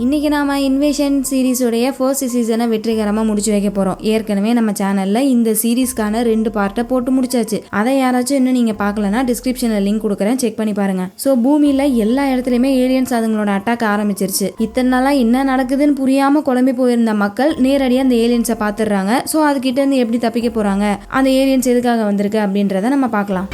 இன்னைக்கு நாம invasion சீரிஸோடைய first சீசனை வெற்றிகரமா முடிச்சு வைக்க போறோம். ஏற்கனவே நம்ம சேனல்ல இந்த சீரீஸ்க்கான 2 பார்ட்டை போட்டு முடிச்சாச்சு. அதை யாராச்சும் இன்னும் நீங்க பார்க்கலன்னா டிஸ்கிரிப்ஷன்ல லிங்க் கொடுக்குறேன், செக் பண்ணி பாருங்க. சோ பூமியில எல்லா இடத்துலயுமே ஏலியன்ஸ் அதுங்களோட அட்டாக் ஆரம்பிச்சிருச்சு. இத்தனை நாளா என்ன நடக்குதுன்னு புரியாம குழம்பி போயிருந்த மக்கள் நேரடியா அந்த ஏலியன்ஸை பாத்துடுறாங்க. சோ அதுகிட்ட இருந்து எப்படி தப்பிக்க போறாங்க, அந்த ஏலியன்ஸ் எதுக்காக வந்திருக்கு அப்படின்றத நம்ம பார்க்கலாம்.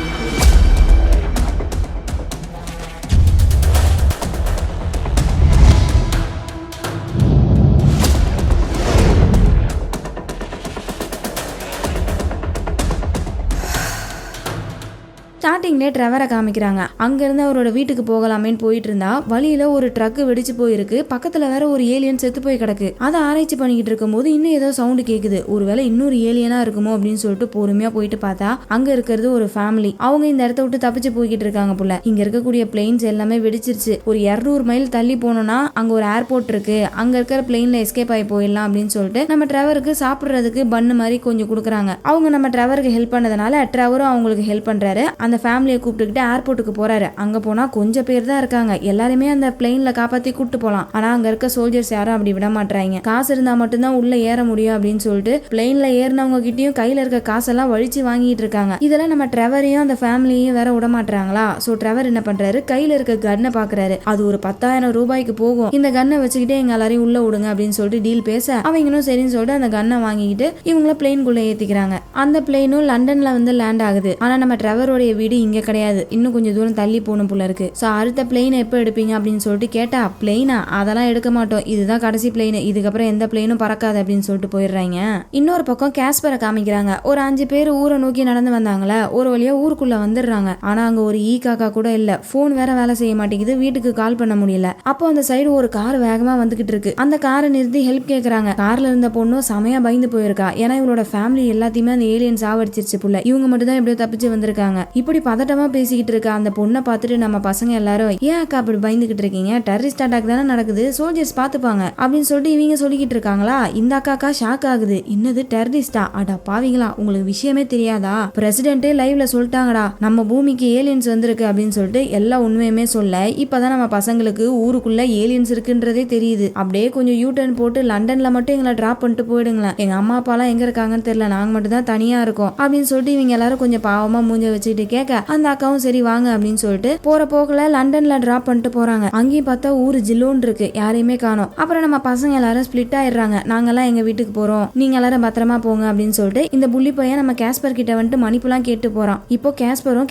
ஸ்டார்டிங்லேயே ட்ரெவரை காமிக்கிறாங்க. அங்கேருந்து அவரோட வீட்டுக்கு போகலாமேன்னு போயிட்டு இருந்தா வழியில ஒரு ட்ரக் வெடிச்சு போயிருக்கு. பக்கத்துல வேற ஒரு ஏலியன் செத்து போய் கிடக்கு. அதை ஆராய்ச்சி பண்ணிக்கிட்டு இருக்கும் போது இன்னும் ஏதோ சவுண்டு கேக்குது. ஒருவேளை இன்னொரு ஏலியனா இருக்குமோ அப்படின்னு சொல்லிட்டு பொறுமையா போயிட்டு பார்த்தா அங்க இருக்கிறது ஒரு ஃபேமிலி. அவங்க இந்த இடத்த விட்டு தப்பிச்சு போய்கிட்டு இருக்காங்க போல. இங்க இருக்கக்கூடிய பிளேன்ஸ் எல்லாமே வெடிச்சிருச்சு. ஒரு 200 மைல் தள்ளி போனோம்னா அங்க ஒரு ஏர்போர்ட் இருக்கு. அங்க இருக்கிற பிளேன்ல எஸ்கேப் ஆகி போயிடலாம் அப்படின்னு சொல்லிட்டு நம்ம ட்ரெவருக்கு சாப்பிடுறதுக்கு பண்ணு மாதிரி கொஞ்சம் கொடுக்குறாங்க. அவங்க நம்ம ட்ரெவருக்கு ஹெல்ப் பண்ணதுனால ட்ரெவரும் அவங்களுக்கு ஹெல்ப் பண்றாரு. அந்த ஃபேமிலியை கூப்பிட்டுக்கிட்டு ஏர்போர்ட்டுக்கு போறாரு. அங்க போனா கொஞ்சம் பேர் தான் இருக்காங்க. எல்லாருமே அந்த பிளேன்ல காப்பாத்தி கூப்பிட்டு போலாம். ஆனா அங்க இருக்க சோல்ஜர்ஸ் யாரும் அப்படி விட மாட்டாங்க. காசு இருந்தா மட்டும்தான் உள்ள ஏற முடியும் அப்படின்னு சொல்லிட்டு பிளேன்ல ஏறினவங்க கிட்டயும் கையில இருக்க காசெல்லாம் வழிச்சு வாங்கிட்டு இருக்காங்க. இதெல்லாம் நம்ம ட்ரெவரையும் அந்த ஃபேமிலியையும் வேற விட மாட்டாங்களா. சோ ட்ரெவர் என்ன பண்றாரு, கையில இருக்க கன்னை பாக்குறாரு. அது ஒரு 10,000 ரூபாய்க்கு போகும். இந்த கன்னை வச்சுக்கிட்டே எங்க எல்லாரையும் உள்ள விடுங்க அப்படின்னு சொல்லிட்டு டீல் பேச அவங்களும் சரின்னு சொல்லிட்டு அந்த கன்னை வாங்கிக்கிட்டு இவங்கள பிளேனுக்குள்ள ஏத்திக்கிறாங்க. அந்த பிளேனும் லண்டன்ல வந்து லேண்ட் ஆகுது. ஆனா நம்ம ட்ரெவரோடைய வீடு இங்க கிடையாது, இன்னும் கொஞ்சம் தூரம் தள்ளி போகணும் போல இருக்கு. சோ அடுத்த பிளேன் எப்ப எடுப்பீங்க அப்படின்னு சொல்லிட்டு கேட்டா, பிளேனா அதெல்லாம் எடுக்க மாட்டோம், இதுதான் கடைசி பிளேன், இதுக்கப்புறம் எந்த பிளேனும் பறக்காது அப்படின்னு சொல்லிட்டு போயிடுறாங்க. இன்னொரு பக்கம் கேஸ்பரை காமிக்கிறாங்க. ஒரு 5 பேர் ஊரை நோக்கி நடந்து வந்தாங்களே, ஒரு வழியா ஊருக்குள்ள வந்துடுறாங்க. ஆனா அங்க ஒரு காக்கா கூட இல்ல. போன் வேற வேலை செய்ய மாட்டேங்குது, வீட்டுக்கு கால் பண்ண முடியல. அப்போ அந்த சைடு ஒரு கார் வேகமா வந்துகிட்டு இருக்கு. அந்த காரை நிறுத்தி ஹெல்ப் கேக்குறாங்க. கார்ல இருந்த பொண்ணும் செமையா பயந்து போயிருக்கா. ஏன்னா இவளோட ஃபேமிலி எல்லாத்தையுமே அந்த ஏலியன் சாவடிச்சிருச்சு புள்ள. இவங்க மட்டும் தான் எப்படியோ தப்பிச்சு வந்திருக்காங்க. இப்படி பதட்டமா பேசிக்கிட்டு இருக்க அந்த பொண்ணை பார்த்துட்டு நம்ம பசங்க எல்லாரும், ஏன் அக்கா அப்படி பயந்துகிட்டு இருக்கீங்க, டெரரிஸ்ட் அட்டாக் தானே நடக்குது, சோல்ஜர்ஸ் பாத்துப்பாங்க அப்படின்னு சொல்லிட்டு இவங்க சொல்லிக்கிட்டு இருக்காங்களா. இந்த அக்காக்கா ஷாக் ஆகுது. இன்னது டெரரிஸ்டா, அடா பாவீங்களா, உங்களுக்கு விஷயமே தெரியாதா, பிரசிடென்ட்டே லைவ்ல சொல்லிட்டாங்கடா நம்ம பூமிக்கு ஏலியன்ஸ் வந்திருக்கு அப்படின்னு சொல்லிட்டு எல்லா உண்மையுமே சொல்ல இப்பதான் நம்ம பசங்களுக்கு ஊருக்குள்ள ஏலியன்ஸ் இருக்குன்றதே தெரியுது. அப்படியே கொஞ்சம் யூ டர்ன் போட்டு லண்டன்ல மட்டும் எங்களை டிராப் பண்ணிட்டு போயிடுங்களேன், எங்க அம்மா அப்பாலாம் எங்க இருக்காங்கன்னு தெரியல, நாங்க மட்டும் தான் தனியா இருக்கோம் அப்படின்னு சொல்லிட்டு இவங்க எல்லாரும் கொஞ்சம் பாவமா மூஞ்ச வச்சுட்டு கேட்க அந்த அக்காவும் சரி வாங்க அப்படின்னு சொல்லிட்டு போற போக்குல லண்டன்ல டிராப் பண்ணிட்டு போறாங்க. அங்கேயும் பார்த்தா ஊரு ஜில்லோன்னு இருக்கு, யாரையுமே காணோம். அப்புறம் நம்ம பசங்க எல்லாரும் ஸ்பிளிட் ஆயிடுறாங்க. நாங்கெல்லாம் எங்க வீட்டுக்கு போறோம், நீங்க எல்லாரும் பத்திரமா போங்க அப்படின்னு சொல்லிட்டு இந்த புள்ளி பையன் நம்ம கேஸ்பர் கிட்ட வந்துட்டு மணிப்புலாம் கேட்டு போறான். இப்போ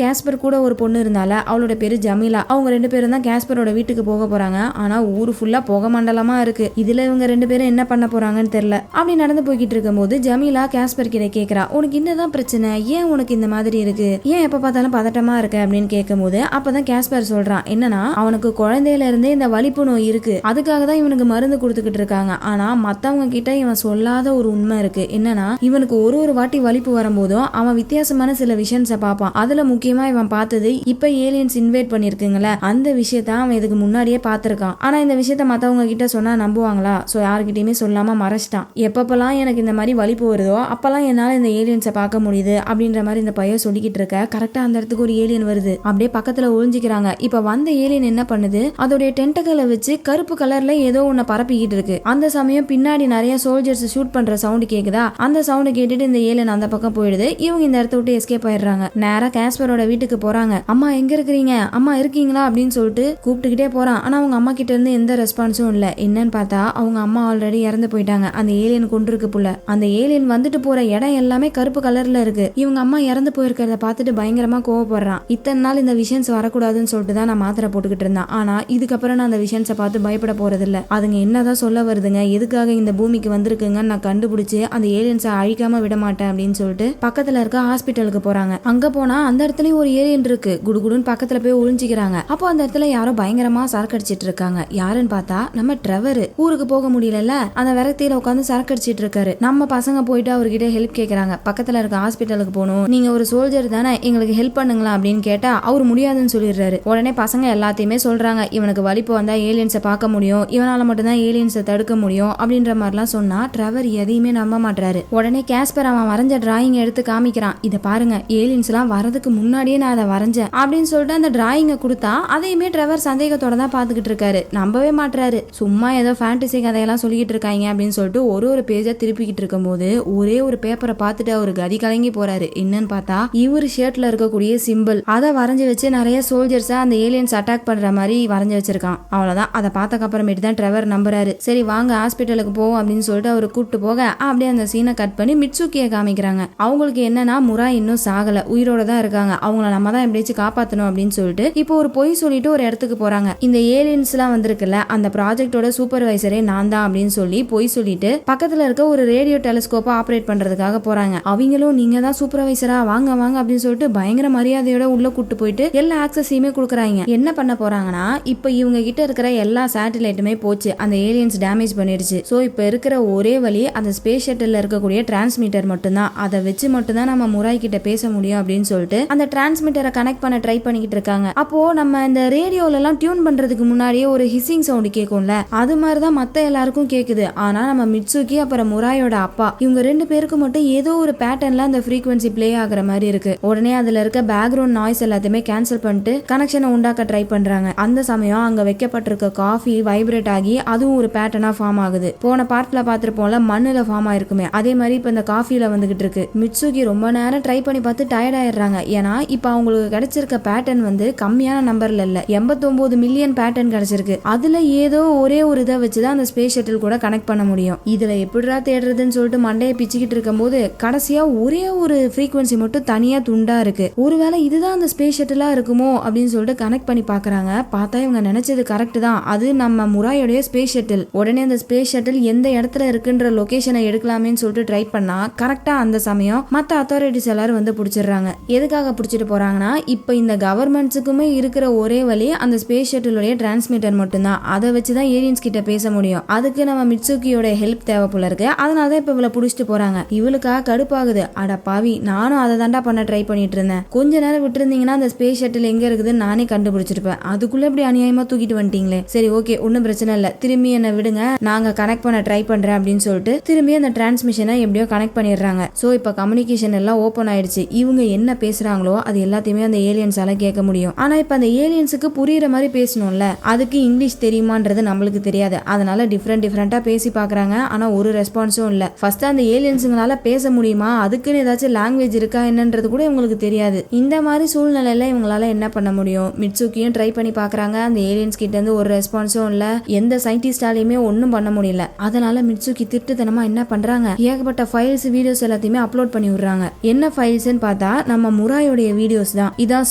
கேஸ்பர் கூட ஒரு பொண்ணு இருந்தால, அவளோட பேரு ஜமீலா. அவங்க 2 பேரும் தான் கேஸ்பரோட வீட்டுக்கு போக போறாங்க. ஆனா ஊரு ஃபுல்லா புகை மண்டலமா இருக்கு. இதுல இவங்க 2 பேரும் என்ன பண்ண போறாங்கன்னு தெரியல. அப்படி நடந்து போய்கிட்டு இருக்கும் போது ஜமீலா கேஸ்பர் கிட்ட கேக்குறா, உனக்கு என்னதான் பிரச்சனை, ஏன் உனக்கு இந்த மாதிரி இருக்கு, ஏன் எப்ப பார்த்தாலும் பதட்டமா இருக்கு அப்படின்னு கேட்கும் போது அப்பதான் கேஸ்பர் சொல்றான், என்னன்னா அவனுக்கு குழந்தையில இருந்தே இந்த வலிப்பு நோய் இருக்கு, அதுக்காக தான் இவனுக்கு மருந்து கொடுத்துக்கிட்டு இருக்காங்க. ஆனா மத்தவங்க கிட்ட இவன் சொல்லாத ஒரு உண்மை இருக்கு. என்னன்னா இவனுக்கு ஒரு வாட்டி வலிப்பு வரும்போதும் அவன் வித்தியாசமான சில விஷயம்ஸ பார்ப்பான். அதுல முக்கியமா இவன் பார்த்தது இப்ப ஏலியன்ஸ் இன்வைட் பண்ணிருக்குங்களே அந்த விஷயத்த அவன் இதுக்கு முன்னாடியே பார்த்திருக்கான். ஆனா இந்த விஷயத்த மத்தவங்க கிட்ட சொன்னா நம்புவாங்களா, சோ யாருக்கிட்டயுமே சொல்லாம மறைச்சிட்டான். எப்பப்பெல்லாம் எனக்கு இந்த மாதிரி வலிப்பு வருதோ அப்பெல்லாம் என்னால இந்த ஏலியன்ஸை பார்க்க முடியுது அப்படின்ற மாதிரி இந்த பையன் சொல்லிக்கிட்டு இருக்க. கரெக்டா அந்த இடத்துக்கு ஒரு ஏலியன் வருது. அப்படியே பக்கத்துல ஒளிஞ்சிக்கிறாங்க. இப்ப வந்த ஏலியன் என்ன பண்ணுது, அதோடைய டென்டக்கலை வச்சு கருப்பு கலர்ல ஏதோ ஒண்ணு பரப்பிக்கிட்டு இருக்கு. அந்த சமயம் பின்னாடி நிறைய சோல்ஜர்ஸ் ஷூட் பண்ற சவுண்ட் கேக்குதா. அந்த சவுண்ட் கேட்டுட்டு இந்த ஏலியன் அந்த பக்கம் போயிடுது. இவங்க இந்த இடத்த விட்டு எஸ்கேப் ஆயிடுறாங்க. நேரா கேஸ்பரோட வீட்டுக்கு போறாங்க. அம்மா எங்க இருக்கிறீங்க, அம்மா இருக்கீங்களா அப்படின்னு சொல்லிட்டு கூப்பிட்டுக்கிட்டே போறான். ஆனா அவங்க அம்மா கிட்ட இருந்து எந்த ரெஸ்பான்ஸும் இல்ல. என்னன்னு பார்த்தா அவங்க அம்மா ஆல்ரெடி இறந்து போயிட்டாங்க. அந்த ஏலியன் கொண்டிருக்கு புள்ள. அந்த ஏலியன் வந்துட்டு போற இடம் எல்லாமே கருப்பு கலர்ல இருக்கு. இவங்க அம்மா இறந்து போயிருக்கிறத பார்த்துட்டு பயங்கரமா கோவப்படுறான். இத்தனை நாள் இந்த விஷயன்ஸ் வரக்கூடாதுன்னு சொல்லிட்டு தான் நான் மாத்திரை போட்டுக்கிட்டு இருந்தேன். ஆனா இதுக்கப்புறம் நான் அந்த விஷயன்ஸை பார்த்து பயப்பட போறது இல்ல. அதுங்க என்னதான் சொல்ல வருதுங்க, எதுக்காக இந்த பூமிக்கு வந்திருக்குங்க நான் கண்டுபிடிச்சு அந்த ஏலியன்ஸை அழிக்காம விட மாட்டேன் அப்படின்னு சொல்லிட்டு பக்கத்துல இருக்க ஹாஸ்பிட்டலுக்கு போறாங்க. அங்க போனா அந்த இடத்துலயும் ஒரு ஏலியன் இருக்கு. குடுகுடுன்னு பக்கத்துல போய் ஒளிஞ்சிக்கிறாங்க. அப்போ அந்த இடத்துல யாரோ பயங்கரமா சரக்கு அடிச்சிட்டு இருக்காங்க. யாருன்னு பார்த்தா நம்ம ட்ரெவர். ஊருக்கு போக முடியல, அந்த விரக்தியில உட்காந்து சரக்கு அடிச்சிட்டு இருக்காரு. நம்ம பசங்க போயிட்டு அவர்கிட்ட ஹெல்ப் கேக்குறாங்க. பக்கத்துல இருக்க ஹாஸ்பிட்டலுக்கு போகணும், நீங்க ஒரு சோல்ஜர் தானே, எங்களுக்கு ஹெல்ப் பண்ண பண்ணுங்களா அப்படின்னு கேட்டா அவர் முடியாதுன்னு சொல்லிடுறாரு. உடனே பசங்க எல்லாத்தையுமே சொல்றாங்க, இவனுக்கு வலிப்பு வந்தா ஏலியன்ஸை பார்க்க முடியும், இவனால மட்டும்தான் ஏலியன்ஸை தடுக்க முடியும் அப்படின்ற மாதிரிலாம் சொன்னா ட்ரெவர் எதையுமே நம்ப மாட்டாரு. உடனே கேஸ்பர் அவன் வரைஞ்ச டிராயிங் எடுத்து காமிக்கிறான், இதை பாருங்க ஏலியன்ஸ் எல்லாம் வரதுக்கு முன்னாடியே நான் அதை வரைஞ்சேன் அப்படின்னு சொல்லிட்டு அந்த டிராயிங்கை கொடுத்தா அதையுமே ட்ரெவர் சந்தேகத்தோட தான் பாத்துக்கிட்டு இருக்காரு. நம்பவே மாட்டாரு. சும்மா ஏதோ ஃபேண்டசி கதையெல்லாம் சொல்லிக்கிட்டு இருக்காங்க அப்படின்னு சொல்லிட்டு ஒரு பேஜா திருப்பிக்கிட்டு இருக்கும் போது ஒரே ஒரு பேப்பரை பார்த்துட்டு அவரு கதி கலங்கி போறாரு. என்னன்னு பார்த்தா இவரு ஷர்ட்ல இருக்கக்கூடிய சிம்பிள் அதை வரைஞ்சு வச்சு நிறைய சோல்ஜர்ஸா அந்த ஏலியன்ஸ் அட்டாக் பண்ற மாதிரி வரைஞ்சு வச்சிருக்கான். அவ்வளவுதான். அதை பார்த்ததுக்கு அப்புறமேட்டு தான் ட்ரெவர் நம்புறாரு. சரி வாங்க ஹாஸ்பிட்டலுக்கு போவோம் அப்படின்னு சொல்லிட்டு அவரு கூப்பிட்டு போக அப்படியே அந்த சீனை கட் பண்ணி மிட்சுக்கியை காமிக்கிறாங்க. அவங்களுக்கு என்னன்னா முராய் இன்னும் சாகல, உயிரோட தான் இருக்காங்க, அவங்கள நம்ம தான் எப்படியாச்சும் காப்பாற்றணும் அப்படின்னு சொல்லிட்டு இப்போ ஒரு பொய் சொல்லிட்டு ஒரு இடத்துக்கு போறாங்க. இந்த ஏலியன்ஸ் எல்லாம் வந்திருக்குல்ல அந்த ப்ராஜெக்டோட சூப்பர்வைசரே நான் தான் அப்படின்னு சொல்லி பொய் சொல்லிட்டு பக்கத்துல இருக்க ஒரு ரேடியோ டெலிஸ்கோப்பை ஆப்ரேட் பண்றதுக்காக போறாங்க. அவங்களும் நீங்க தான் சூப்பர்வைசரா, வாங்க வாங்க அப்படின்னு சொல்லிட்டு பயங்கர மரியாதையோட உள்ள கூட்டு போயிட்டு எல்லா ஆக்சஸையுமே கொடுக்குறாங்க. என்ன பண்ண போறாங்கன்னா இப்போ இவங்க கிட்ட இருக்கிற எல்லா சேட்டலைட்டுமே போச்சு, அந்த ஏலியன்ஸ் டேமேஜ் பண்ணிடுச்சு. ஸோ இப்போ இருக்கிற ஒரே வழி அந்த ஸ்பேஸ் ஷட்டில் இருக்கக்கூடிய டிரான்ஸ்மிட்டர் மட்டும்தான், அதை வச்சு மட்டும்தான் நம்ம முராய் கிட்ட பேச முடியும் அப்படின்னு சொல்லிட்டு அந்த டிரான்ஸ்மிட்டரை கனெக்ட் பண்ண ட்ரை பண்ணிக்கிட்டு இருக்காங்க. அப்போ நம்ம இந்த ரேடியோல எல்லாம் டியூன் பண்றதுக்கு முன்னாடியே ஒரு ஹிஸ்ஸிங் சவுண்ட் கேட்கும்ல, அது மாதிரிதான் மத்த எல்லாருக்கும் கேக்குது. ஆனா நம்ம மிட்சுகி அப்புறம் முராயோட அப்பா இவங்க 2 பேருக்கு மட்டும் ஏதோ ஒரு பேட்டர்ன்ல அந்த ஃப்ரீக்வன்சி பிளே ஆகுற மாதிரி இருக்கு. உடனே அதுல இருக்க பேக்ரவுண்ட் நாய்ஸ் எல்லாத்தையுமே கேன்சல் பண்ணிட்டு கனெக்ஷனை உண்டாக்க ட்ரை பண்றாங்க. அந்த சமயம் அங்க வைக்கப்பட்டிருக்க காஃபி வைப்ரேட் ஆகி அதுவும் ஒரு பேட்டர்னா ஃபார்ம் ஆகுது. போன பார்ட்ல பாத்துருப்போம்ல மண்ணுல ஃபார்ம் ஆயிருக்குமே, அதே மாதிரி இப்ப இந்த காஃபில வந்துகிட்டு இருக்கு. மிட்சுகி ரொம்ப நேரம் ட்ரை பண்ணி பார்த்து டயர்ட் ஆயிடுறாங்க. ஏன்னா இப்ப அவங்களுக்கு கிடைச்சிருக்க பேட்டர்ன் வந்து கம்மியான நம்பர்ல இல்ல, 89 மில்லியன் பேட்டர்ன் கிடைச்சிருக்கு. அதுல ஏதோ ஒரே ஒரு இதை வச்சுதான் அந்த ஸ்பேஸ் ஷட்டில் கூட கனெக்ட் பண்ண முடியும். இதுல எப்படிடா தேடுறதுன்னு சொல்லிட்டு மண்டையை பிச்சுக்கிட்டு இருக்கும் போது கடைசியா ஒரே ஒரு ஃப்ரீக்வன்சி மட்டும் தனியா துண்டா இருக்கு. ஒருவேளை இதுதான் அந்த ஸ்பேஸ் ஷட்டிலா இருக்குமோ அப்படின்னு சொல்லிட்டு கனெக்ட் பண்ணி பாக்குறாங்க. பார்த்தா இவங்க நினைச்சது கரெக்ட் தான், அது நம்ம முராயோடைய ஸ்பேஸ் ஷட்டில். உடனே அந்த ஸ்பேஸ் ஷட்டில் எந்த இடத்துல இருக்குன்ற லொகேஷனை எடுக்கலாமேன்னு சொல்லிட்டு ட்ரை பண்ணா கரெக்டா அந்த சமயம் மத்த அத்தாரிட்டிஸ் எல்லாரும் வந்து பிடிச்சிடுறாங்க. எதுக்காக பிடிச்சிட்டு போறாங்கன்னா இப்ப இந்த கவர்மெண்ட்ஸுக்குமே இருக்கிற ஒரே வழி அந்த ஸ்பேஸ் ஷட்டிலுடைய டிரான்ஸ்மிட்டர் மட்டும்தான், அதை வச்சுதான் ஏலியன்ஸ் கிட்ட பேச முடியும். அதுக்கு நம்ம மிட்சுகியோட ஹெல்ப் தேவை போல இருக்கு. அதனாலதான் இப்ப இவளை பிடிச்சிட்டு போறாங்க. இவளுக்காக கடுப்பாகுது. அட பாவி, நானும் அதை தாண்டா பண்ண ட்ரை பண்ணிட்டு இருந்தேன், கொஞ்ச நேரம் விட்டு இருந்தீங்கன்னா அந்த ஸ்பேஸ் ஷட்டில் எங்க இருக்குதுன்னு நானே கண்டுபிடிச்சிருப்பேன், அதுக்குள்ள இப்படி அநியாயமா தூக்கிட்டு வந்துட்டீங்களே. சரி ஓகே ஒன்னும் பிரச்சனை இல்ல, திரும்பி என்ன விடுங்க, நாங்க கனெக்ட் பண்ண ட்ரை பண்றேன் அப்படின்னு சொல்லிட்டு திரும்பி அந்த டிரான்ஸ்மிஷனை எப்படியோ கனெக்ட் பண்ணிடுறாங்க. சோ இப்ப கம்யூனிகேஷன் எல்லாம் ஓபன் ஆயிடுச்சு. இவங்க என்ன பேசுறாங்களோ அது எல்லாத்தையுமே அந்த ஏலியன்ஸால கேட்க முடியும். ஆனா இப்ப அந்த ஏலியன்ஸுக்கு புரியுற மாதிரி பேசணும்ல, அதுக்கு இங்கிலீஷ் தெரியுமான்றது நம்மளுக்கு தெரியாது. அதனால டிஃப்ரெண்டா பேசி பாக்குறாங்க. ஆனா ஒரு ரெஸ்பான்ஸும் இல்ல. ஃபர்ஸ்ட் அந்த ஏலியன்ஸுங்களால பேச முடியுமா, அதுக்குன்னு ஏதாச்சும் லாங்குவேஜ் இருக்கா என்னன்றது கூட இவங்களுக்கு தெரியாது. இந்த மாதிரி சூழ்நிலையில இவங்களால என்ன பண்ண முடியும்? மிட்சுகியும் ட்ரை பண்ணி பாக்குறாங்க. அந்த ஏலியன்ஸ் கிட்ட இருந்து ஒரு ரெஸ்பான்ஸும் இல்ல. எந்த சயின்டிஸ்டாலையுமே ஒன்னும் பண்ண முடியல. அதனால மிட்சுகி திட்டுத்தனமா என்ன பண்றாங்க, ஏகப்பட்ட ஃபைல்ஸ் வீடியோஸ் எல்லாத்தையுமே அப்லோட் பண்ணி விடுறாங்க. என்ன ஃபைல்ஸ்ன்னு பார்த்தா நம்ம முராயோடைய வீடியோஸ் தான். இதான்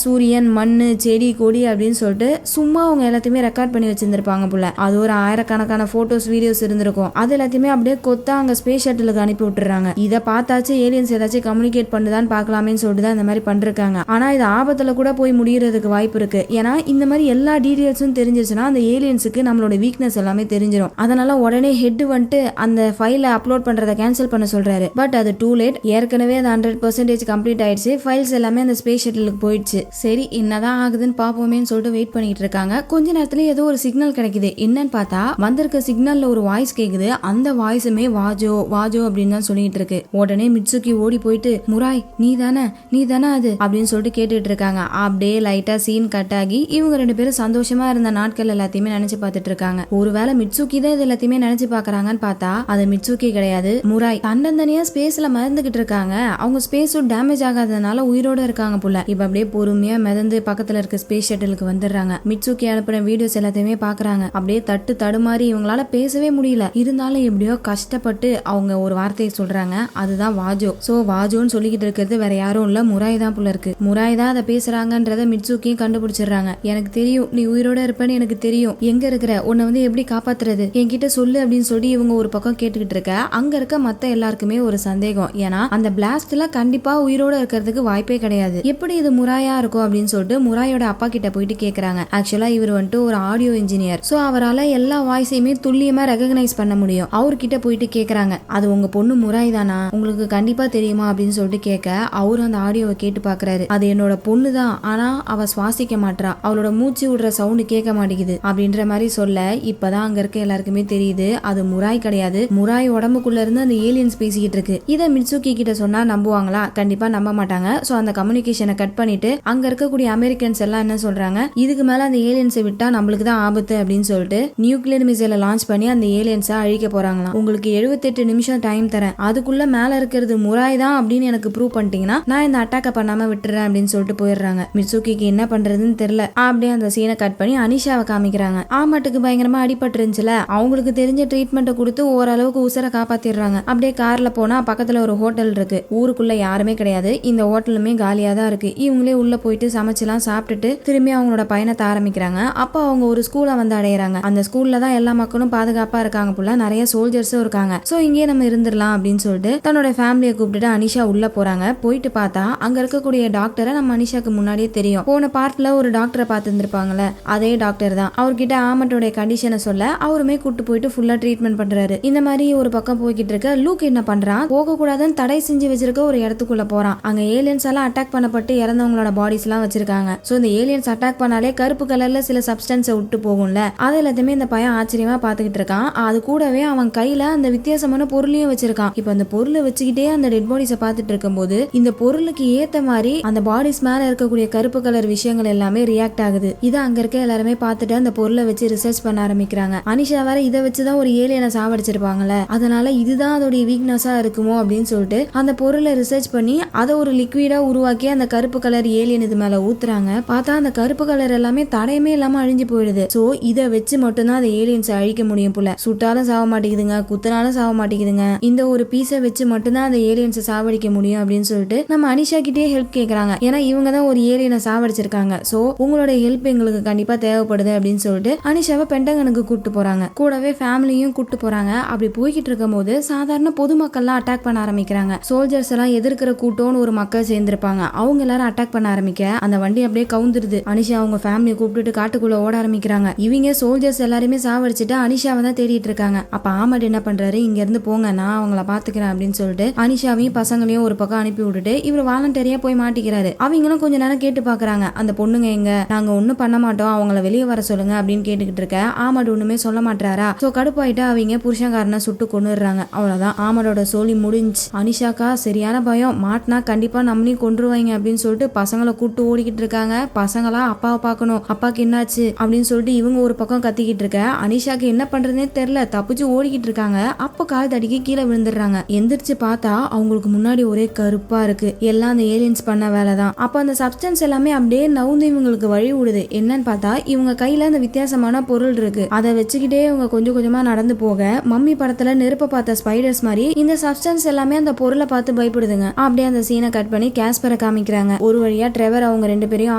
சூரியன், மண்ணு, செடி, கொடி அப்படின்னு சொல்லிட்டு சும்மா அவங்க எல்லாத்தையுமே ரெக்கார்ட் பண்ணி வச்சிருந்திருப்பாங்க போல. அது ஒரு ஆயிரக்கணக்கான போட்டோஸ் வீடியோஸ் இருந்திருக்கும். அது எல்லாத்தையுமே அப்படியே கொத்தா அங்க ஸ்பேஸ் ஷட்டிலுக்கு அனுப்பி விட்டுறாங்க. இதை பார்த்தாச்சு ஏலியன்ஸ் ஏதாச்சும் கம்யூனிகேட் பண்ணுதான்னு பார்க்கலாமேன்னு சொல்லிட்டு தான் இந்த மாதிரி பண்றாங்க. ஆனா இது ஆபத்துல கூட போய் முடியறதுக்கு வாய்ப்பு இருக்கு. ஏன்னா இந்த மாதிரி எல்லா டீடைல்ஸும் தெரிஞ்சிருச்சுன்னா அந்த ஏலியன்ஸுக்கு நம்மளோட வீக்னஸ் எல்லாமே தெரிஞ்சிடும். அதனால உடனே ஹெட் வந்துட்டு அந்த ஃபைலை அப்லோட் பண்றதை கேன்சல் பண்ண சொல்றாரு. பட் அது டூ லேட். ஏற்கனவே அது 100% கம்ப்ளீட் ஆயிடுச்சு. ஃபைல்ஸ் எல்லாமே அந்த ஸ்பேஸ் ஷட்டிலுக்கு போயிடுச்சு. சரி என்னதான் ஆகுதுன்னு பாப்போமேன்னு சொல்லிட்டு வெயிட் பண்ணிட்டு இருக்காங்க. கொஞ்ச நேரத்துல ஏதோ ஒரு சிக்னல் கிடைக்குது. என்னன்னு பார்த்தா வந்திருக்க சிக்னல்ல ஒரு வாய்ஸ் கேக்குது. அந்த வாய்ஸுமே வாஜோ வாஜோ அப்படின்னு தான் சொல்லிட்டு இருக்கு. உடனே மிட்சுகி ஓடி போயிட்டு முராய் நீ தானே அது அப்படின்னு சொல்லிட்டு கேட்டுட்டு இருக்காங்க. அப்படியே லைட்டா சீன் கட் ஆகி இவங்க 2 பேரும் சந்தோஷமா இருந்த நாட்கள் எல்லாத்தையுமே நினைச்சு பார்த்துட்டு இருக்காங்க. ஒருவேளை மிட்சுகி தான் இது எல்லாத்தையுமே நினைச்சு பாக்குறாங்கன்னு பார்த்தா அது மிட்சுகி கிடையாது, முராய். தன்னந்தனியா ஸ்பேஸ்ல மறந்துகிட்டு இருக்காங்க. அவங்க ஸ்பேஸ் சூட் டேமேஜ் ஆகாதனால உயிரோட இருக்காங்க போல. இப்ப அப்படியே பொறுமையா மிதந்து பக்கத்துல இருக்க ஸ்பேஸ் ஷட்டிலுக்கு வந்துடுறாங்க. மிட்சுகி அனுப்புற வீடியோஸ் எல்லாத்தையுமே பாக்குறாங்க. அப்படியே தட்டு தடுமாறி இவங்களால பேசவே முடியல. இருந்தாலும் எப்படியோ கஷ்டப்பட்டு அவங்க ஒரு வார்த்தையை சொல்றாங்க. அதுதான் வாஜோ. சோ வாஜோன்னு சொல்லிக்கிட்டு இருக்கிறது வேற யாரும் இல்ல, முராய் தான் போல இருக்கு. முராய் தான் அதை பேசுறாங்கன்றத மிட்சுகியும் கண்டுபிடிச்சிடுறாங்க. எனக்கு தெரியும் நீ உயிரோட இருப்பேன்னு எனக்கு தெரியும். எங்க இருக்கிற, உன்னை வந்து எப்படி காப்பாத்துறது, என்கிட்ட சொல்லு அப்படின்னு சொல்லி இவங்க ஒரு பக்கம் கேட்டுக்கிட்டு இருக்க. அங்க இருக்க மத்த எல்லாருக்குமே ஒரு சந்தேகம். ஏன்னா அந்த பிளாஸ்ட்ல கண்டிப்பா உயிரோட இருக்கிறதுக்கு வாய்ப்பே கிடையாது. எப்படி இது முராயா இருக்கும் அப்படின்னு சொல்லிட்டு முராயோட அப்பா கிட்ட போயிட்டு கேக்குறாங்க. ஆக்சுவலா இவர் வந்துட்டு ஒரு ஆடியோ இன்ஜினியர். சோ அவரால் எல்லா வாய்ஸையுமே துல்லியமா ரெகக்னைஸ் பண்ண முடியும். அவர்கிட்ட போயிட்டு கேக்குறாங்க, அது உங்க பொண்ணு முராய் தானா, உங்களுக்கு கண்டிப்பா தெரியுமா அப்படின்னு சொல்லிட்டு கேட்க அவரும் அந்த ஆடியோவை கேட்டு பாக்குறாரு. சொல்றாரு. அது என்னோட பொண்ணு தான், ஆனா அவ சுவாசிக்க மாட்டா, அவளோட மூச்சு விடுற சவுண்ட் கேட்க மாட்டேங்குது அப்படின்ற மாதிரி சொல்ல இப்பதான் அங்க இருக்க எல்லாருக்குமே தெரியுது அது முராய் கிடையாது, முராய் உடம்புக்குள்ள இருந்து அந்த ஏலியன்ஸ் பேசிக்கிட்டு இருக்கு. இதை மிட்சுகி கிட்ட சொன்னா நம்புவாங்களா? கண்டிப்பா நம்ப மாட்டாங்க. சோ அந்த கம்யூனிகேஷனை கட் பண்ணிட்டு அங்க இருக்கக்கூடிய அமெரிக்கன்ஸ் எல்லாம் என்ன சொல்றாங்க, இதுக்கு மேல அந்த ஏலியன்ஸை விட்டா நம்மளுக்கு தான் ஆபத்து அப்படின்னு சொல்லிட்டு நியூக்ளியர் மிசைலை லான்ச் பண்ணி அந்த ஏலியன்ஸை அழிக்க போறாங்களாம். உங்களுக்கு 78 நிமிஷம் டைம் தரேன், அதுக்குள்ள மேல இருக்கிறது முராய் தான் அப்படின்னு எனக்கு ப்ரூவ் பண்ணிட்டீங்கன்னா நான் இந்த அட்டாக்கை பண்ணாம விட்டுறேன் அப்படின்னு சொல்லிட்டு போயிடுறாங்க. மிட்சுகிக்கு என்ன பண்றதுன்னு தெரியல. அப்படியே அந்த சீனை கட் பண்ணி அனிஷாவை காமிக்கிறாங்க. ஆமாட்டுக்கு பயங்கரமா அடிபட்டு இருந்துச்சுல, அவங்களுக்கு தெரிஞ்ச ட்ரீட்மெண்ட்டை கொடுத்து ஓரளவுக்கு உசரை காப்பாத்திடுறாங்க. அப்படியே கார்ல போனா பக்கத்துல ஒரு ஹோட்டல் இருக்கு. ஊருக்குள்ள யாருமே கிடையாது, இந்த ஹோட்டலுமே காலியா தான் இருக்கு. இவங்களே உள்ள போயிட்டு சமைச்சுலாம் சாப்பிட்டுட்டு திரும்பி அவங்களோட பயணத்தை ஆரம்பிக்கிறாங்க. அப்போ அவங்க ஒரு ஸ்கூலை வந்து அடையிறாங்க. அந்த ஸ்கூல்ல தான் எல்லா மக்களும் பாதுகாப்பா இருக்காங்க போல, நிறைய சோல்ஜர்ஸும் இருக்காங்க. சோ இங்கே நம்ம இருந்துடலாம் அப்படின்னு சொல்லிட்டு தன்னோட ஃபேமிலியை கூப்பிட்டுட்டு அனிஷா உள்ள போறாங்க. போயிட்டு பார்த்தா அங்க இருக்கக்கூடிய டாக்டரை நம்ம அனிஷாக்கு முன்னாடியே தெரியும். போன பார்ட்ல ஒரு டாக்டரை பார்த்துருப்பாங்கல்ல, அதே டாக்டர் தான். அவர்கிட்ட ஆமட்டோட கண்டிஷனை சொல்ல அவருமே கூட்டு போயிட்டு ஃபுல்லா ட்ரீட்மெண்ட் பண்றாரு. இந்த மாதிரி ஒரு பக்கம் போய்கிட்டு இருக்க லூக் என்ன பண்றான், போக கூடாதுன்னு தடை செஞ்சு வச்சிருக்க ஒரு இடத்துக்குள்ள போறான். அங்க ஏலியன்ஸ் எல்லாம் அட்டாக் பண்ணப்பட்டு இறந்தவங்களோட பாடிஸ் எல்லாம் வச்சிருக்காங்க. சோ இந்த ஏலியன்ஸ் அட்டாக் பண்ணாலே கருப்பு கலர்ல சில சப்ஸ்டன்ஸை விட்டு போகும்ல, அது எல்லாத்தையுமே இந்த பையன் ஆச்சரியமா பாத்துக்கிட்டு இருக்கான். அது கூடவே அவன் கையில அந்த வித்தியாசமான பொருளையும் வச்சிருக்கான். இப்ப அந்த பொருளை வச்சுக்கிட்டே அந்த டெட் பாடிஸை பார்த்துட்டு இருக்கும் போது இந்த பொருளுக்கு ஏத்த மாதிரி அந்த பாடிஸ் மேல இருக்கக்கூடிய கருப்பு கலர் விஷயங்கள் எல்லாமே ரியாக்ட் ஆகுது. இதை அங்க இருக்க எல்லாருமே பார்த்துட்டு அந்த பொருளை வச்சு ரிசர்ச் பண்ண ஆரம்பிக்கிறாங்க. அனிஷா வேற இதை வச்சுதான் ஒரு ஏலியனை சாவடிச்சிருப்பாங்கல்ல, அதனால இதுதான் அதோடைய வீக்னஸா இருக்குமோ அப்படின்னு சொல்லிட்டு அந்த பொருளை ரிசர்ச் பண்ணி அதை ஒரு லிக்விடா உருவாக்கி அந்த கருப்பு கலர் ஏலியன் இது மேல ஊத்துறாங்க. பார்த்தா அந்த கருப்பு கலர் எல்லாமே தடையுமே இல்லாம அழிஞ்சு போயிடுது. சோ இதை வச்சு மட்டும்தான் அந்த ஏலியன்ஸை அழிக்க முடியும் போல. சுட்டாலும் சாவ மாட்டேங்குதுங்க, குத்தினாலும் சாவ மாட்டேங்குதுங்க, இந்த ஒரு பீஸை வச்சு மட்டும்தான் அந்த ஏலியன்ஸை சாவடிக்க முடியும் அப்படின்னு சொல்லிட்டு நம்ம அனிஷா கிட்டே ஹெல்ப் கேட்கறாங்க. ஏன்னா இவங்க தான் ஒரு ஏலியனை சாவடிச்சிருக்காங்க. சோ உங்களோட ஹெல்ப் எங்களுக்கு கண்டிப்பா தேவைப்படுது அப்படின்னு சொல்லிட்டு அனிஷாவை பென்டகனுக்கு கூட்டு போறாங்க. கூடவே ஃபேமிலியும் கூட்டு போறாங்க. அப்படி போய்கிட்டு இருக்கும் போது சாதாரண பொதுமக்கள்லாம் அட்டாக் பண்ண ஆரம்பிக்கிறாங்க. சோல்ஜர்ஸ் எல்லாம் எதிர்க்கிற கூட்டம்னு ஒரு மக்கள் சேர்ந்திருப்பாங்க. அவங்க எல்லாரும் அட்டாக் பண்ண ஆரம்பிக்க அந்த வண்டி அப்படியே கவுந்துருது. அனிஷா அவங்க ஃபேமிலியை கூப்பிட்டு காட்டுக்குள்ள ஓட ஆரம்பிக்கிறாங்க. இவங்க சோல்ஜர்ஸ் எல்லாருமே சாவடிச்சுட்டு அனிஷாவை தான் தேடிட்டு இருக்காங்க. அப்ப ஆமட் என்ன பண்றாரு, இங்க இருந்து போங்க, நான் அவங்கள பாத்துக்கிறேன் அப்படின்னு சொல்லிட்டு அனிஷாவையும் பசங்களையும் ஒரு பக்கம் அனுப்பி விட்டுட்டு இவர் வாலண்டரியா போய் மாட்டிக்கிறாரு. அவங்களும் கொஞ்ச நேரம் கேட்டு பாக்குறாங்க, அந்த பொண்ணுங்க எங்க, நாங்க ஒண்ணும் பண்ண மாட்டோம், அவங்கள வெளியே வர சொல்லுங்க அப்படின்னு கேட்டுக்கிட்டு இருக்க. ஆமட் ஒண்ணுமே சொல்ல மாட்டாரா. சோ கடுப்பாயிட்டு அவங்க புருஷன்காரனை சுட்டு கொன்னுடுறாங்க. அவ்வளவுதான், ஆமடோட சோலி முடிஞ்சு. அனிஷாக்கா சரியான பயம், மாட்டினா கண்டிப்பா நம்மளையும் கொன்றுவாங்க அப்படின்னு சொல்லிட்டு பசங்களை கூட்டு ஓடிக்கிட்டு இருக்காங்க. பசங்களா அப்பாவை பார்க்கணும், அப்பாக்கு என்னாச்சு அப்படின்னு சொல்லிட்டு இவங்க ஒரு பக்கம் கத்திக்கிட்டு இருக்க. அனிஷாக்கு என்ன பண்றதுனே தெரியல, தப்பிச்சு ஓடிக்கிட்டு இருக்காங்க. அப்ப கால் தடிக்கி கீழே விழுந்துடுறாங்க. எந்திரிச்சு பார்த்தா அவங்களுக்கு முன்னாடி ஒரே கருப்பா இருக்கு. எல்லாம் அந்த ஏலியன்ஸ் பண்ண வேலை தான். அப்ப அந்த சப்ஸ்டன்ஸ் எல்லாமே அப்படியே நவுந்து இவங்களுக்கு வழி விடுது. என்னன்னு பார்த்தா இவங்க கையில அந்த வித்தியாசமான பொருள் இருக்கு. அதை வச்சுக்கிட்டே இவங்க கொஞ்சம் கொஞ்சமா நடந்து போக மம்மி படத்துல நெருப்ப பார்த்த ஸ்பைடர்ஸ் மாதிரி இந்த சப்ஸ்டன்ஸ் எல்லாமே அந்த பொருளை பார்த்து பயப்படுதுங்க. அப்படியே அந்த சீனை கட் பண்ணி கேஸ்பரை காமிக்கிறாங்க. ஒரு வழியா ட்ரெவர் அவங்க ரெண்டு பேரையும்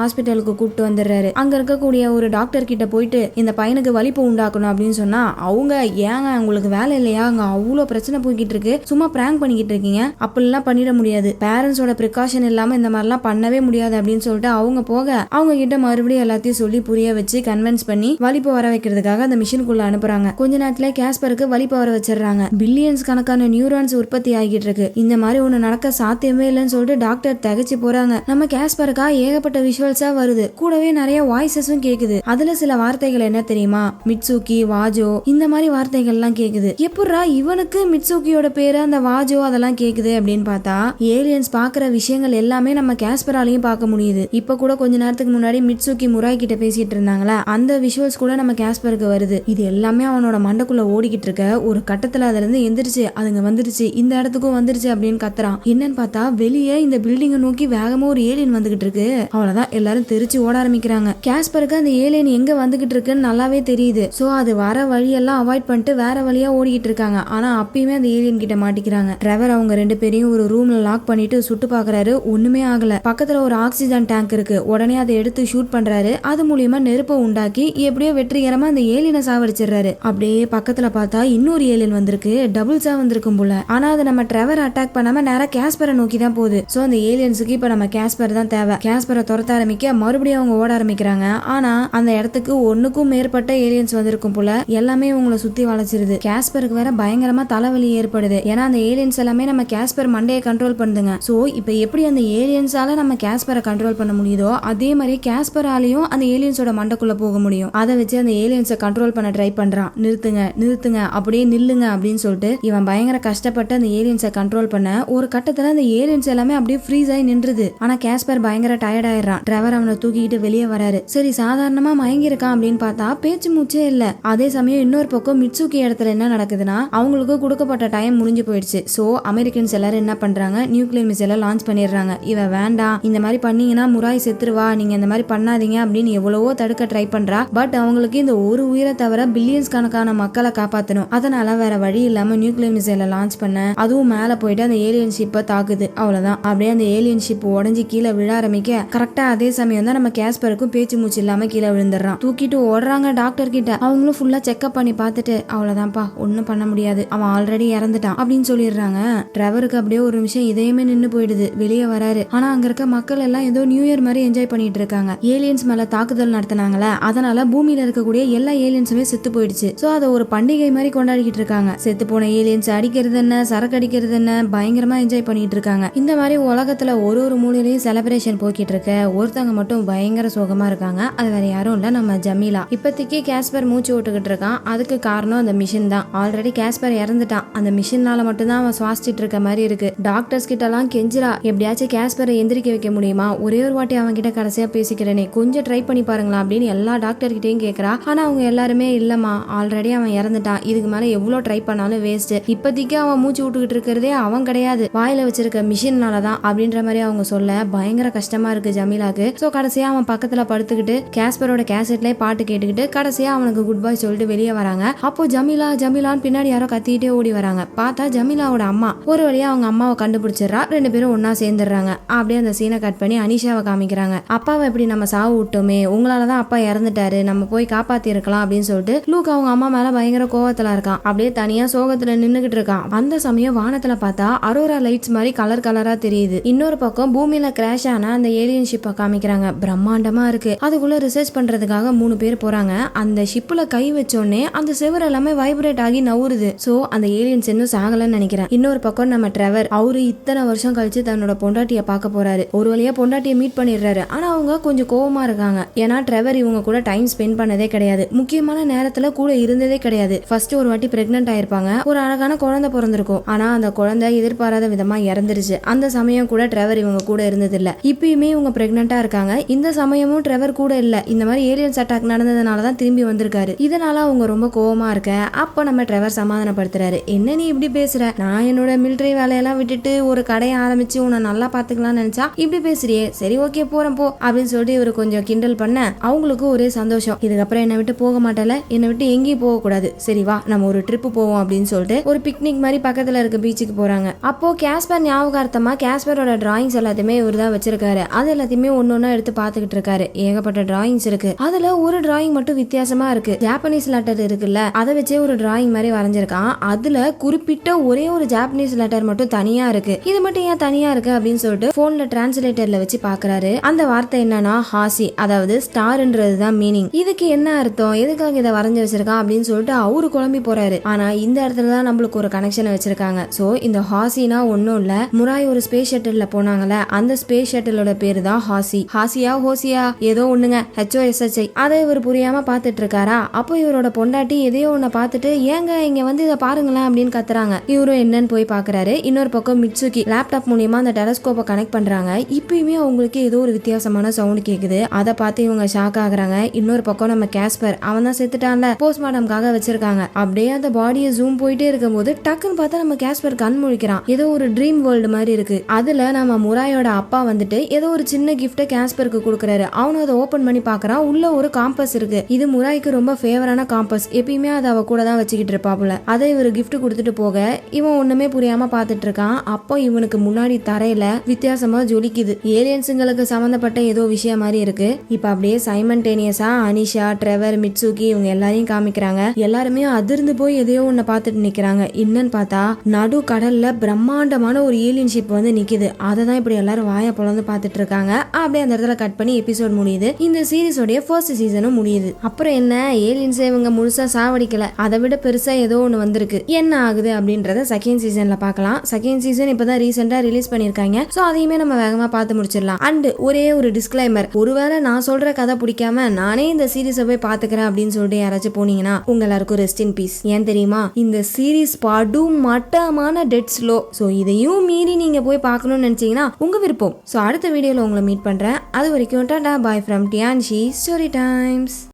ஹாஸ்பிட்டலுக்கு கூப்பிட்டு வந்துடுறாரு. அங்க இருக்கக்கூடிய ஒரு டாக்டர் கிட்ட போயிட்டு இந்த பையனுக்கு வலிப்பு உண்டாக்கணும் அப்படின்னு சொன்னா அவங்க, ஏங்க உங்களுக்கு வேலை இல்லையா, அங்க அவ்வளவு பிரச்சனை போய்கிட்டு இருக்கு, சும்மா பிராங்க் பண்ணிக்கிட்டு இருக்கீங்க, அப்படிலாம் பண்ணிட முடியாது, பேரண்ட்ஸோட ப்ரிகாஷன் இல்லாம இந்த மாதிரிலாம் பண்ணவே முடியாது அப்படின்னு சொல்லிட்டு அவங்க போக அவங்க கிட்ட மறுபடியும் எல்லாத்தையும் சொல்லி புரிய வச்சு கன்வின்ஸ் பண்ணி வலிப்பு வர வைக்கிறதுக்காக அந்த மிஷினுக்குள்ள அனுப்புறாங்க. கொஞ்ச நேரத்துல கேஸ்பருக்கு வலிப்பு வர வச்சிடறாங்க. பில்லியன்ஸ் கணக்கான நியூரான்ஸ் உற்பத்தி ஆகிட்டு இருக்கு. இந்த மாதிரி ஒண்ணு நடக்க சாத்தியமே இல்லைன்னு சொல்லிட்டு டாக்டர் தகச்சு போறாங்க. நம்ம கேஸ்பருக்கா ஏகப்பட்ட விஷுவல்ஸா வருது, கூடவே நிறைய வாய்ஸஸும் கேக்குது. அதுல சில வார்த்தைகள் என்ன தெரியுமா, மிட்சுகி, வாஜோ, இந்த மாதிரி வார்த்தைகள் எல்லாம் கேக்குது. எப்படா இவனுக்கு மிட்சுகியோட பேரு அந்த வாஜோ அதெல்லாம் கேக்குது அப்படின்னு பார்த்தா ஏலியன்ஸ் பாக்குற விஷயங்கள் எல்லாமே நம்ம கேஸ்பராலையும் பார்க்க முடியுது. இப்ப கூட கொஞ்ச நேரத்துக்கு முன்னாடி மிட்சுகி முராய் கிட்ட பேசிட்டு இருந்தாங்களா, அந்த விஷுவல்ஸ் கூட நம்ம கேஸ்பருக்கு வருது. இது எல்லாமே அவனோட மண்டக்குள்ள ஓடிக்கிட்டு இருக்க. ஒரு கட்டத்துல அதுல இருந்து எந்திரிச்சு அதுங்க வந்துருச்சு, இந்த இடத்துக்கும் வந்துருச்சு அப்படின்னு கத்துறான். என்னன்னு பார்த்தா வெளியே இந்த பில்டிங்கை நோக்கி வேகமா ஒரு ஏலியன் வந்துகிட்டு இருக்கு. அவ்வளவுதான், எல்லாரும் தெரிச்சு ஓட ஆரம்பிக்கிறாங்க. கேஸ்பருக்கு அந்த ஏலியன் எங்க வந்துகிட்டு இருக்குன்னு நல்லாவே தெரியுது. சோ அது வர வழியெல்லாம் அவாய்ட் பண்ணிட்டு வேற வழியா ஓடிக்கிட்டு இருக்காங்க. ஆனா அப்பயுமே அந்த ஏலியன் கிட்ட மாட்டிக்கிறாங்க. ட்ரெவர் அவங்க ரெண்டு பேரையும் ஒரு ரூம்ல லாக் பண்ணிட்டு சுட்டு பாக்குறாரு, ஒண்ணுமே ஆகல. பக்கத்துல ஒரு ஆக்சிஜன் டேங்க் இருக்கு. உடனே அதை எடுத்து ஷூட் பண்றாரு. அது மூலியமா நெருப்பை உண்டாக்கி எப்படியோ வெற்றிகரமா அந்த ஏலியனை சாவடிச்சிடுறாரு. அப்படியே பக்கத்துல பார்த்தா இன்னொரு ஏலியன் வந்திருக்கு, டபுள்ஸா வந்திருக்கும் போல. ஆனா அது நம்ம ட்ரெவர் அட்டாக் பண்ணாம நேரா கேஸ்பரை நோக்கி தான் போகுது. சோ அந்த ஏலியன்ஸுக்கு இப்ப நம்ம கேஸ்பர் தான் தேவை. கேஸ்பரை துரத்த ஆரம்பிக்க மறுபடியும் அவங்க ஓட ஆரம்பிக்கிறாங்க. ஆனா அந்த இடத்துக்கு ஒண்ணுக்கும் மேற்பட்ட ஏலியன்ஸ் வந்திருக்கும் போல. எல்லாமே உங்களை சுத்தி வளைச்சிருது. கேஸ்பருக்கு வேற பயங்கரமா தலைவலி ஏற்படுது. ஏன்னா அந்த ஏலியன்ஸ் எல்லாமே நம்ம கேஸ்பர் மண்டையை கண்ட்ரோல் பண்ணுதுங்க. சோ இப்ப எப்படி அந்த ஏலியன்ஸ் ஏலியன்ஸால நம்ம கேஸ்பரை கண்ட்ரோல் பண்ண முடியுதோ அதே மாதிரி கேஸ்பராலையும் அந்த ஏலியன்ஸோட மண்டைக்குள்ள போக முடியும். அதை வச்சு அந்த ஏலியன்ஸை கண்ட்ரோல் பண்ண ட்ரை பண்றான். நிறுத்துங்க அப்படியே நில்லுங்க அப்படின்னு சொல்லிட்டு இவன் பயங்கர கஷ்டப்பட்டு அந்த ஏலியன்ஸை கண்ட்ரோல் பண்ண ஒரு கட்டத்துல அந்த ஏலியன்ஸ் எல்லாமே அப்படியே ஃப்ரீஸ் ஆகி நின்றுது. ஆனா கேஸ்பர் பயங்கர டயர்ட் ஆயிடுறான். டிரைவர் அவனை தூக்கிட்டு வெளியே வராரு. சரி சாதாரணமா மயங்கி இருக்கான் அப்படின்னு பார்த்தா பேச்சு மூச்சே இல்ல. அதே சமயம் இன்னொரு பக்கம் மிட்சுகி இடத்துல என்ன நடக்குதுன்னா அவங்களுக்கு கொடுக்கப்பட்ட டைம் முடிஞ்சு போயிடுச்சு. சோ அமெரிக்கன்ஸ் எல்லாரும் என்ன பண்றாங்க, நியூக்ளியர் மிசைலை லான்ச் பண்ணிடுறாங்க. இவ வேண்டாம், இந்த மாதிரி பண்ணீங்கன்னா முராய் செத்துருவா, நீங்க இந்த மாதிரி பண்ணாதீங்க அப்படின்னு எவ்வளவோ தடுக்க ட்ரை பண்றா. பட் அவங்களுக்கு இந்த ஒரு உயிரை தவிர பில்லியன்ஸ் கணக்கான மக்களை காப்பாற்றணும். அதனால வேற வழி இல்லாம நியூக்ளியர் மிசைலை லான்ச் பண்ண அதுவும் மேல போயிட்டு அந்த ஏலியன் ஷிப்பை தாக்குது. அவ்வளவுதான். அப்படியே அந்த ஏலியன் ஷிப் உடஞ்சி கீழே விழ ஆரம்பிக்க கரெக்டா அதே சமயம் தான் நம்ம கேஸ்பருக்கும் பேச்சு மூச்சு இல்லாம கீழே விழுந்துடுறான். தூக்கிட்டு ஓடுறாங்க டாக்டர் கிட்ட. அவங்களும் ஃபுல்லா செக்அப் பண்ணி பார்த்துட்டு அவ்வளவுதான்ப்பா, ஒன்னும் பண்ண முடியாது, அவன் ஆல்ரெடி இறந்துட்டான் அப்படின்னு சொல்லிடுறாங்க. டிரைவருக்கு அப்படியே ஒரு நிமிஷம் இதயமே நின்னு போயிடுது. வெளியே வராரு. ஆனா அங்க இருக்க மக்கள் எல்லாம் ஏதோ நியூ இயர் மாதிரி என்ஜாய் பண்ணிட்டு இருக்காங்க. ஏலியன்ஸ் மேல தாக்குதல் நடத்தினாங்களே, அதனால பூமியில இருக்கக்கூடிய எல்லா ஏலியன்ஸுமே செத்து போயிடுச்சு. சோ அதை ஒரு பண்டிகை மாதிரி கொண்டாடிக்கிட்டு இருக்காங்க. செத்து போன ஏலியன்ஸ் அடிக்கிறது என்ன, சரக்கு அடிக்கிறது என்ன, பயங்கரமா என்ஜாய் பண்ணிட்டு இருக்காங்க. இந்த மாதிரி உலகத்துல ஒரு மூலையிலையும் செலிப்ரேஷன் போய்கிட்டு இருக்க ஒருத்தவங்க மட்டும் பயங்கர சோகமா இருக்காங்க. அது வேற யாரும் இல்ல, நம்ம ஜமீலா. இப்போதைக்கு கேஸ்பர் மூச்சு விட்டுக்கிட்டு இருக்கான். அதுக்கு காரணம் அந்த மிஷின் தான். ஆல்ரெடி கேஸ்பர் இறந்துட்டான். அந்த மிஷினால மட்டும்தான் அவன் சுவாசிச்சுட்டு இருக்க மாதிரி இருக்கு. டாக்டர்ஸ் கிட்ட எல்லாம் கெஞ்சிரா, எப்படியாச்சும் கேஸ்பரை எந்திரிக்க வைக்க முடியுமா, ஒரே ஒரு வாட்டி அவங்க கிட்ட கடைசியா பேசிக்கிறேனே, கொஞ்சம் ட்ரை பண்ணி பாருங்களா அப்படின்னு எல்லா டாக்டர் கிட்டையும் கேட்கறா. ஆனா அவங்க எல்லாருமே இல்லம்மா, ஆல்ரெடி அவன் இறந்துட்டான், இதுக்கு மேல எவ்வளவு ட்ரை பண்ணாலும் வேஸ்ட், இப்போதைக்கு அவன் மூச்சு விட்டுக்கிட்டு இருக்கிறதே அவன் கிடையாது, வாயில வச்சிருக்க மிஷின்னாலதான் அப்படின்ற மாதிரி அவங்க சொல்ல பயங்கர கஷ்டமா இருக்கு ஜமீலாக்கு. சோ கடைசியா அவன் பக்கத்துல படுத்துக்கிட்டு கேஸ்பரோட கேசட்லயே பாட்டு கேட்டுக்கிட்டு கடைசியா அவனுக்கு குட் பை சொல்லிட்டு வெளியே வராங்க. அப்போ ஜமீலான்னு பின்னாடி யாரோ கத்திக்கிட்டே ஓடி வராங்க. பார்த்தா ஜமீலாவோட அம்மா. ஒரு வழியா அவங்க அம்மாவை கண்டுபிடிச்சிடறா. ரெண்டு பேரும் ஒன்னா சேர்ந்துடுறாங்க. அப்படியே அந்த சீனை கட் பண்ணி அனிஷாவை காமிக்கிறாங்க. அப்பாவை எப்படி நம்ம சாவு விட்டோமே, உங்களாலதான் அப்பா இறந்துட்டாரு, நம்ம போய் காப்பாத்தி இருக்கலாம் அப்படின்னு சொல்லிட்டு லூக் அவங்க அம்மா மேல பயங்கர கோவத்துல இருக்கான். அப்படியே தனியா சோகத்துல நின்னுகிட்டு இருக்கான். அந்த சமயம் வானத்துல பார்த்தா அரோரா லைட்ஸ் மாதிரி கலர் கலரா தெரியுது. இன்னொரு பக்கம் பூமியில கிராஷ் ஆன அந்த ஏலியன் ஷிப்பை காமிக்கிறாங்க. பிரம்மாண்டமா இருக்கு. அதுக்குள்ள ரிசர்ச் பண்றதுக்காக 3 பேர் போறாங்க. அந்த ஷிப்ல கை வச்சோடனே அந்த செவர் எல்லாமே வைப்ரேட் ஆகி நவுறுது. சோ அந்த ஏலியன்ஸ் இன்னும் சாகலன்னு நினைக்கிறேன். இன்னொரு பக்கம் நம்ம டிரைவர், அவரு இத்தனை வருஷம் கழிச்சு தன்னோட பொண்டாட்டிய பார்க்க போறாரு. ஒரு வழியா பொண்டாட்டிய மீட் பண்ணிடுறாரு. ஆனா அவங்க கொஞ்சம் கோவமா இருக்காங்க. ஏன்னா டிரைவர் இவங்க கூட டைம் ஸ்பெண்ட் பண்ணதே கிடையாது, முக்கியமான நேரத்துல கூட இருந்ததே கிடையாது. ஃபர்ஸ்ட் ஒரு வாட்டி பிரெக்னென்ட் ஆயிருப்பாங்க. ஒரு அழகான குழந்தை பிறந்திருக்கும். ஆனா அந்த குழந்தை எதிர்பாராத விதமா இறந்துருச்சு. அந்த சமயம் கூட டிரைவர் இவங்க கூட இருந்தது இல்ல. இப்பயுமே இவங்க பிரெக்னெண்டா இருக்காங்க. இந்த சமயமும் டிரைவர் கூட இல்ல. இந்த மாதிரி ஏலியன்ஸ் அட்டாக் நடந்ததுனாலதான் திரும்பி வந்திருக்காரு. இதனால அவங்க ரொம்ப கோவமா இருக்க. அப்ப நம்ம டிரைவர் சமாதானப்படுத்துறாரு. என்ன நீ இப்படி பேசுற, நான் என்னோட மிலிட்டரி வேலையெல்லாம் விட்டுட்டு ஒரு கடையை ஆரம்பிச்சு உன்னை நல்லா பாத்துக்கலாம்னு நினைச்சா இப்படி பேசுறியே, சரி ஓகே போறேன் போ அப்படின்னு சொல்லிட்டு இவரு கொஞ்சம் கிண்டல் பண்ண அவங்களுக்கு ஒரே சந்தோஷம். இதுக்கப்புறம் என்னை விட்டு போக மாட்டல, என்னை விட்டு எங்கேயும் போக கூடாது, சரி வா நம்ம ஒரு ட்ரிப் போவோம் அப்படின்னு சொல்லிட்டு ஒரு பிக்னிக் மாதிரி பக்கத்துல இருக்க பீச்சுக்கு போறாங்க. அப்போ கேஸ்பர் ஞாபகார்த்தமா கேஸ்பரோட டிராயிங்ஸ் எல்லாத்தையுமே இவர் தான் வச்சிருக்காரு. அது எல்லாத்தையுமே ஒன்னொன்னா எடுத்து பாத்துக்கிட்டு இருக்காரு. ஏகப்பட்ட டிராயிங்ஸ் இருக்கு. அதுல ஒரு டிராயிங் மட்டும் வித்தியாசமா இருக்கு. ஜாப்பனீஸ் லெட்டர் இருக்குல்ல, அதை வச்சே ஒரு டிராயிங் மாதிரி வரைஞ்சிருக்கான். அதுல குறிப்பிட்ட ஒரே ஒரு ஜாப்பனீஸ் லெட்டர் மட்டும் தனியா இருக்கு. இது மட்டும் ஏன் தனியா இருக்கு அப்படின்னு சொல்லிட்டு போன்ல டிரான்ஸ்லேட்டர்ல வச்சு பாக்குறாரு. அந்த வார்த்தை என்னன்னா ஹாசி, அதாவது ஸ்டார்ன்றதுதான் மீனிங். இதுக்கு என்ன அர்த்தம், எதுக்காக இதை வரைஞ்சு வச்சிருக்கான் அப்படின்னு சொல்லிட்டு அவரு குழம்பி போறாரு. ஆனா இந்த இடத்துலதான் நம்மளுக்கு ஒரு கனெக்ஷன் வச்சிருக்காங்க. சோ இந்த ஹாசினா ஒன்னும் இல்ல, முராய் ஒரு ஸ்பேஸ் ஷட்டில்ல போனாங்கல்ல, அந்த ஸ்பேஸ் ஷட்டிலோட பேரு தான் ஹாசி. ஹாசியா ஹோசியா ஏதோ ஒண்ணுங்க, HOSHI. அதை இவர் புரியாம பாத்துட்டு இருக்காரா. அப்போ இவரோட பொண்டாட்டி எதையோ ஒன்ன பாத்துட்டு ஏங்க இங்க வந்து இதை பாருங்களேன் அப்படின்னு கத்துறாங்க. இவரும் என்னன்னு போய் பாக்குறாரு. இன்னொரு பக்கம் மிட்சுகி லேப்டாப் மூலியமா அந்த டெலஸ்கோப்பை கனெக்ட் பண்றாங்க. இப்பயுமே அவங்களுக்கு ஏதோ ஒரு வித்தியாசமான சவுண்ட் கேக்குது. அதை பார்த்து இவங்க ஷாக் ஆகுறாங்க. இன்னொரு பக்கம் நம்ம கேஸ்பர், அவன் தான் செத்துட்டான்ல, போஸ்ட்மார்ட்டம்காக வச்சிருக்காங்க. அப்படியே அந்த பாடியை ஜூம் போயிட்டே இருக்கும் போது டக்குன்னு பார்த்தா நம்ம கேஸ்பர் கண் முழிக்கிறான். ஏதோ ஒரு ட்ரீம் வேர்ல்டு மாதிரி இருக்கு. அதுல நம்ம முராயோட அப்பா வந்துட்டு ஏதோ ஒரு சின்ன கிஃப்ட கேஸ்பருக்கு கொடுக்குறாரு. அவனும் அதை ஓபன் பண்ணி பாக்குறான். உள்ள ஒரு காம்பஸ் இருக்கு. இது முராய்க்கு ரொம்ப ஃபேவரான காம்பஸ். எப்பயுமே அதை அவ கூட தான் வச்சுக்கிட்டு இருப்பாப்புல. அதை இவரு கிஃப்ட் கொடுத்துட்டு போக இவன் ஒண்ணுமே புரியாம பாத்துட்டு இருக்கான். அப்போ இவனுக்கு முன்னாடி தரையில வித்தியாசமா ஜொலிக்குது. ஏலியன்ஸுங்களுக்கு சம்பந்தப்பட்ட ஏதோ விஷயம் மாதிரி இருக்கு. இப்ப அப்படியே சைமன்டேனியஸா அனிஷா, ட்ரெவர், மிட்சுகி இவங்க எல்லாரையும் காமிக்கிறாங்க. எல்லாருமே அதிர்ந்து போய் எதையோ ஒன்ன பாத்துட்டு நிக்கிறாங்க. என்னன்னு பார்த்தா நடு கடல்ல பிரம்மாண்டமான ஒரு ஏலியன் ஷிப் வந்து நிக்குது. அதை தான் இப்படி எல்லாரும் வாய பொழந்து பாத்துட்டு இருக்காங்க. அப்படியே அந்த இடத்துல கட் பண்ணி எபிசோட் முடியுது. இந்த சீரிஸோட ஃபர்ஸ்ட் சீசனும் முடியுது. அப்புறம் என்ன, ஏலியன்ஸ் இவங்க முழுசா சாவடிக்கல, அதை விட பெருசா ஏதோ ஒண்ணு வந்திருக்கு. என்ன ஆகுது அப்படின்றத செகண்ட் சீசன்ல பார்க்கலாம். செகண்ட் சீசன் இப்பதான் ரீசெண்டா ரிலீஸ் பண்ணிருக்காங்க. சோ அதையுமே நம்ம வேகமா பார்த்து முடிச்சிடலாம். அண்ட் ஒரே ஒரு டிஸ்க்ளைமர், ஒருவேளை நான் சொல்ற கதை பிடிக்காம நானே இந்த சீரீஸை போய் பாத்துக்கிறேன் அப்படின்னு சொல்லிட்டு யாராச்சும் போனீங்கன்னா உங்க எல்லாருக்கும் ரெஸ்ட் இன் பீஸ். ஏன் தெரியுமா, இந்த சீரீஸ் படும் மட்டமான டெட் ஸ்லோ. ஸோ இதையும் மீறி நீங்க போய் பார்க்கணும்னு நினைச்சீங்கன்னா உங்க விருப்பம். ஸோ அடுத்த வீடியோல உங்களை மீட் பண்றேன். அது வரைக்கும் tata bye from Tianshi story times.